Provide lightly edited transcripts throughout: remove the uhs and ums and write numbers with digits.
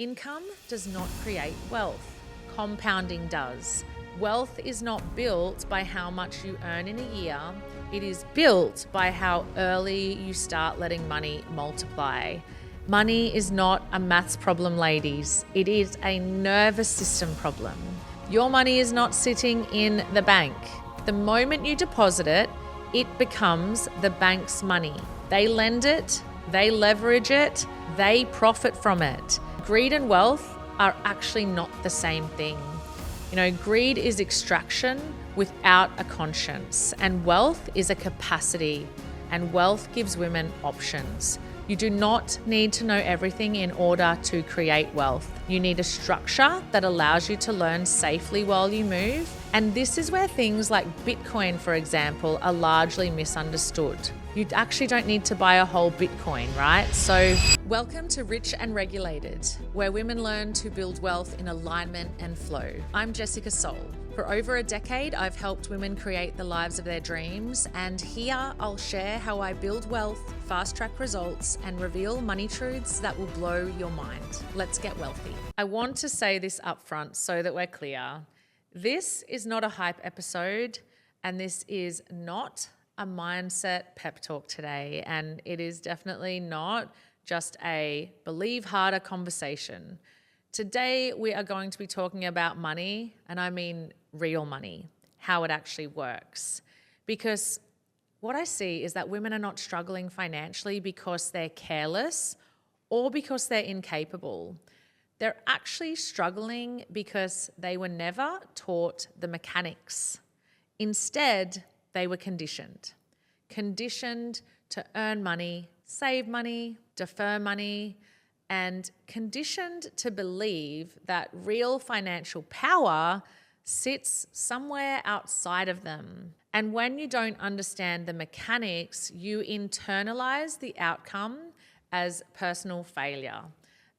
Income does not create wealth. Compounding does. Wealth is not built by how much you earn in a year. It is built by how early you start letting money multiply. Money is not a maths problem, ladies. It is a nervous system problem. Your money is not sitting in the bank. The moment you deposit it, it becomes the bank's money. They lend it, they leverage it, they profit from it. Greed and wealth are actually not the same thing. Greed is extraction without a conscience, and wealth is a capacity, and wealth gives women options. You do not need to know everything in order to create wealth. You need a structure that allows you to learn safely while you move. And this is where things like Bitcoin, for example, are largely misunderstood. You actually don't need to buy a whole Bitcoin, right? So welcome to Rich and Regulated, where women learn to build wealth in alignment and flow. I'm Jessica Soul. For over a decade, I've helped women create the lives of their dreams, and here I'll share how I build wealth, fast-track results, and reveal money truths that will blow your mind. Let's get wealthy. I want to say this up front so that we're clear. This is not a hype episode, and this is not a mindset pep talk today, and it is definitely not just a believe harder conversation. Today, we are going to be talking about money, and I mean real money, how it actually works. Because what I see is that women are not struggling financially because they're careless or because they're incapable. They're actually struggling because they were never taught the mechanics. Instead, they were conditioned to earn money, save money, defer money, and conditioned to believe that real financial power sits somewhere outside of them. And when you don't understand the mechanics, you internalize the outcome as personal failure.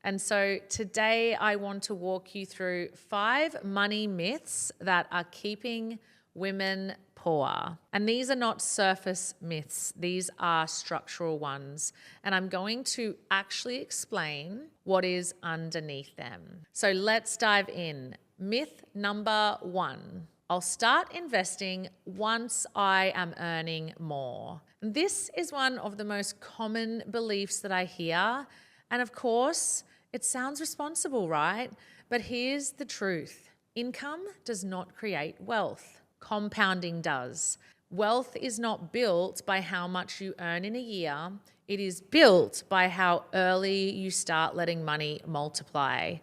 And so today I want to walk you through 5 money myths that are keeping women poor. And these are not surface myths, these are structural ones. And I'm going to actually explain what is underneath them. So let's dive in. Myth number 1. I'll start investing once I am earning more. This is one of the most common beliefs that I hear. And of course, it sounds responsible, right? But here's the truth. Income does not create wealth. Compounding does. Wealth is not built by how much you earn in a year. It is built by how early you start letting money multiply.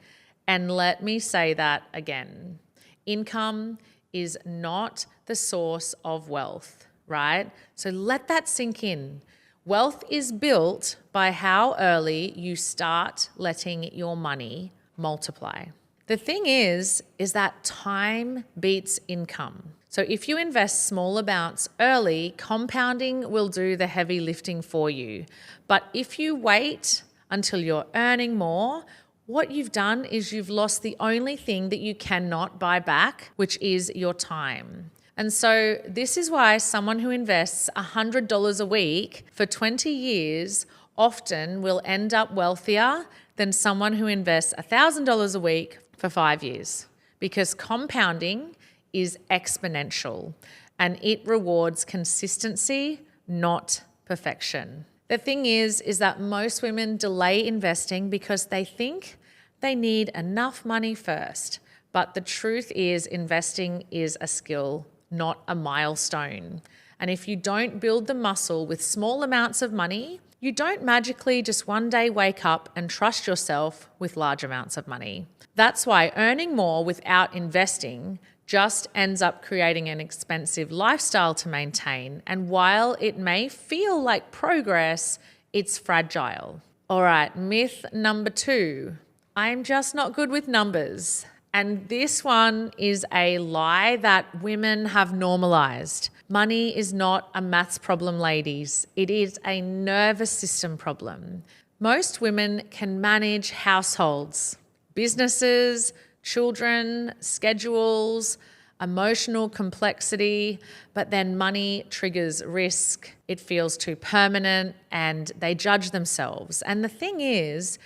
And let me say that again. Income is not the source of wealth, right? So let that sink in. Wealth is built by how early you start letting your money multiply. The thing is that time beats income. So if you invest small amounts early, compounding will do the heavy lifting for you. But if you wait until you're earning more, what you've done is you've lost the only thing that you cannot buy back, which is your time. And so this is why someone who invests $100 a week for 20 years often will end up wealthier than someone who invests $1,000 a week for 5 years, because compounding is exponential and it rewards consistency, not perfection. The thing is that most women delay investing because they think they need enough money first. But the truth is investing is a skill, not a milestone. And if you don't build the muscle with small amounts of money, you don't magically just one day wake up and trust yourself with large amounts of money. That's why earning more without investing just ends up creating an expensive lifestyle to maintain. And while it may feel like progress, it's fragile. All right, myth number 2. I'm just not good with numbers. And this one is a lie that women have normalized. Money is not a maths problem, ladies. It is a nervous system problem. Most women can manage households, businesses, children, schedules, emotional complexity, but then money triggers risk. It feels too permanent and they judge themselves. And the thing is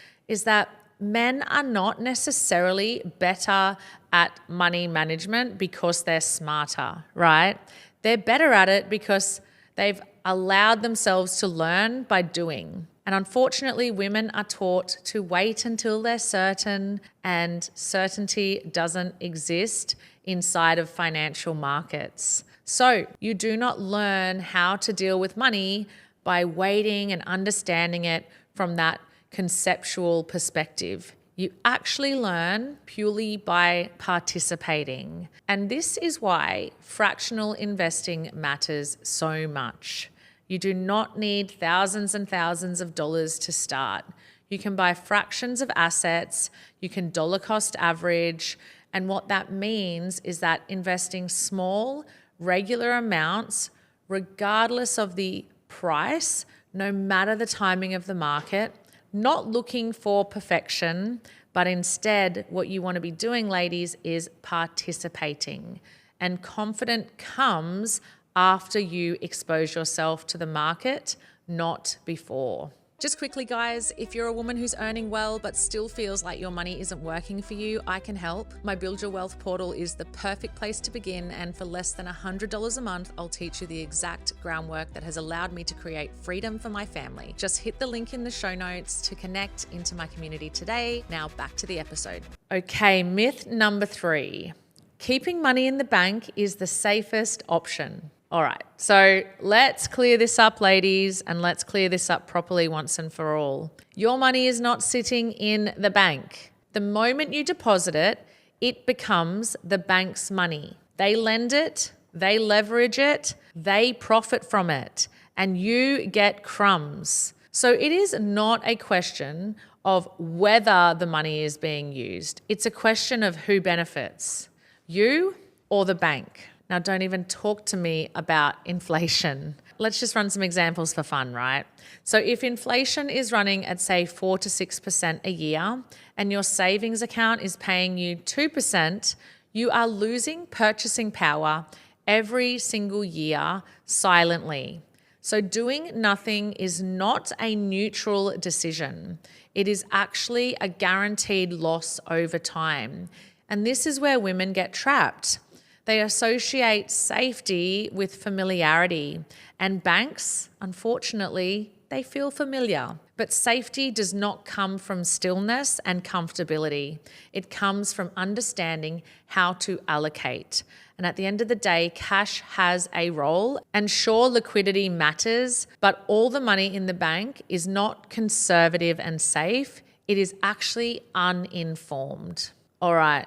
that Men are not necessarily better at money management because they're smarter, right? They're better at it because they've allowed themselves to learn by doing. And unfortunately, women are taught to wait until they're certain, and certainty doesn't exist inside of financial markets. So you do not learn how to deal with money by waiting and understanding it from that conceptual perspective. You actually learn purely by participating. And this is why fractional investing matters so much. You do not need thousands and thousands of dollars to start. You can buy fractions of assets, you can dollar cost average, and what that means is that investing small, regular amounts, regardless of the price, no matter the timing of the market, not looking for perfection, but instead what you want to be doing, ladies, is participating. And confidence comes after you expose yourself to the market, not before. Just quickly, guys, if you're a woman who's earning well but still feels like your money isn't working for you, I can help. My Build Your Wealth portal is the perfect place to begin, and for less than $100 a month, I'll teach you the exact groundwork that has allowed me to create freedom for my family. Just hit the link in the show notes to connect into my community today. Now back to the episode. Okay, myth number 3. Keeping money in the bank is the safest option. All right, so let's clear this up, ladies, and let's clear this up properly once and for all. Your money is not sitting in the bank. The moment you deposit it, it becomes the bank's money. They lend it, they leverage it, they profit from it, and you get crumbs. So it is not a question of whether the money is being used. It's a question of who benefits, you or the bank. Now, don't even talk to me about inflation. Let's just run some examples for fun, right? So if inflation is running at, say, 4 to 6% a year, and your savings account is paying you 2%, you are losing purchasing power every single year silently. So doing nothing is not a neutral decision. It is actually a guaranteed loss over time. And this is where women get trapped. They associate safety with familiarity, and banks, unfortunately, they feel familiar. But safety does not come from stillness and comfortability. It comes from understanding how to allocate. And at the end of the day, cash has a role, and sure, liquidity matters, but all the money in the bank is not conservative and safe. It is actually uninformed. All right,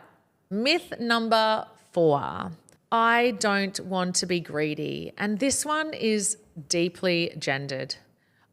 myth number 4. I don't want to be greedy. And this one is deeply gendered.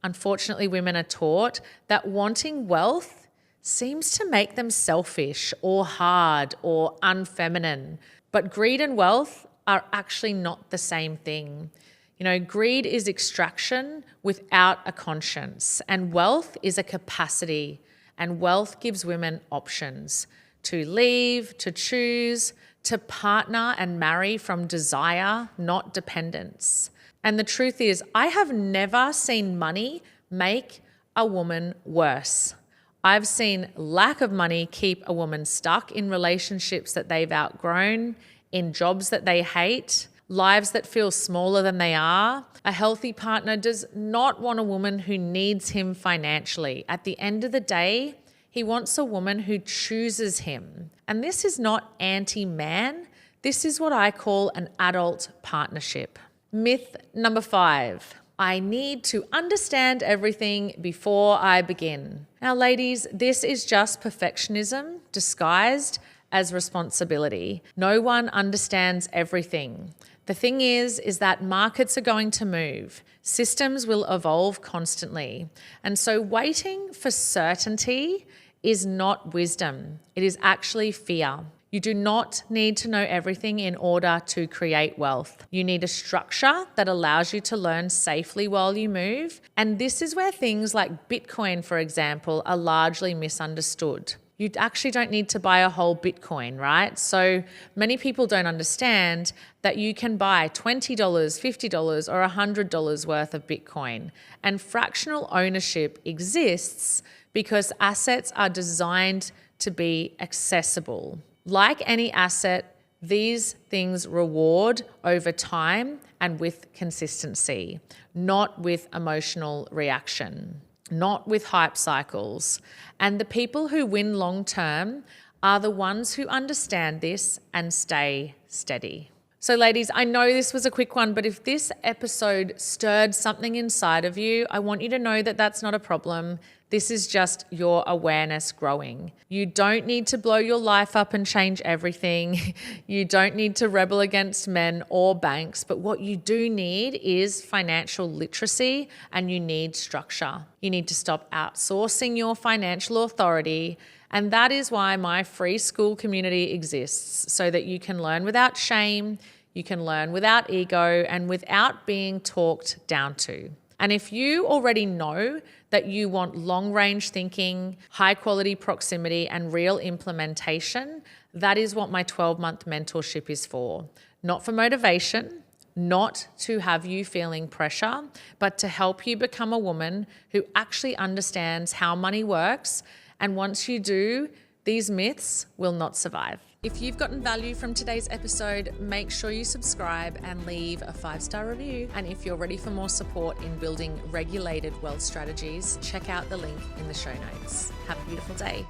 Unfortunately, women are taught that wanting wealth seems to make them selfish or hard or unfeminine. But greed and wealth are actually not the same thing. You know, greed is extraction without a conscience, and wealth is a capacity, and wealth gives women options to leave, to choose, to partner and marry from desire, not dependence. And the truth is, I have never seen money make a woman worse. I've seen lack of money keep a woman stuck in relationships that they've outgrown, in jobs that they hate, lives that feel smaller than they are. A healthy partner does not want a woman who needs him financially. At the end of the day, he wants a woman who chooses him. And this is not anti-man. This is what I call an adult partnership. Myth number 5. I need to understand everything before I begin. Now, ladies, this is just perfectionism disguised as responsibility. No one understands everything. The thing is that markets are going to move. Systems will evolve constantly. And so waiting for certainty is not wisdom. It is actually fear. You do not need to know everything in order to create wealth. You need a structure that allows you to learn safely while you move. And this is where things like Bitcoin, for example, are largely misunderstood. You actually don't need to buy a whole Bitcoin, right? So many people don't understand that you can buy $20, $50, or $100 worth of Bitcoin. And fractional ownership exists because assets are designed to be accessible. Like any asset, these things reward over time and with consistency, not with emotional reaction, not with hype cycles. And the people who win long term are the ones who understand this and stay steady. So ladies, I know this was a quick one, but if this episode stirred something inside of you, I want you to know that that's not a problem. This is just your awareness growing. You don't need to blow your life up and change everything. You don't need to rebel against men or banks, but what you do need is financial literacy and you need structure. You need to stop outsourcing your financial authority. And that is why my free school community exists, so that you can learn without shame, you can learn without ego, and without being talked down to. And if you already know that you want long-range thinking, high-quality proximity, and real implementation, that is what my 12-month mentorship is for. Not for motivation, not to have you feeling pressure, but to help you become a woman who actually understands how money works. And once you do, these myths will not survive. If you've gotten value from today's episode, make sure you subscribe and leave a 5-star review. And if you're ready for more support in building regulated wealth strategies, check out the link in the show notes. Have a beautiful day.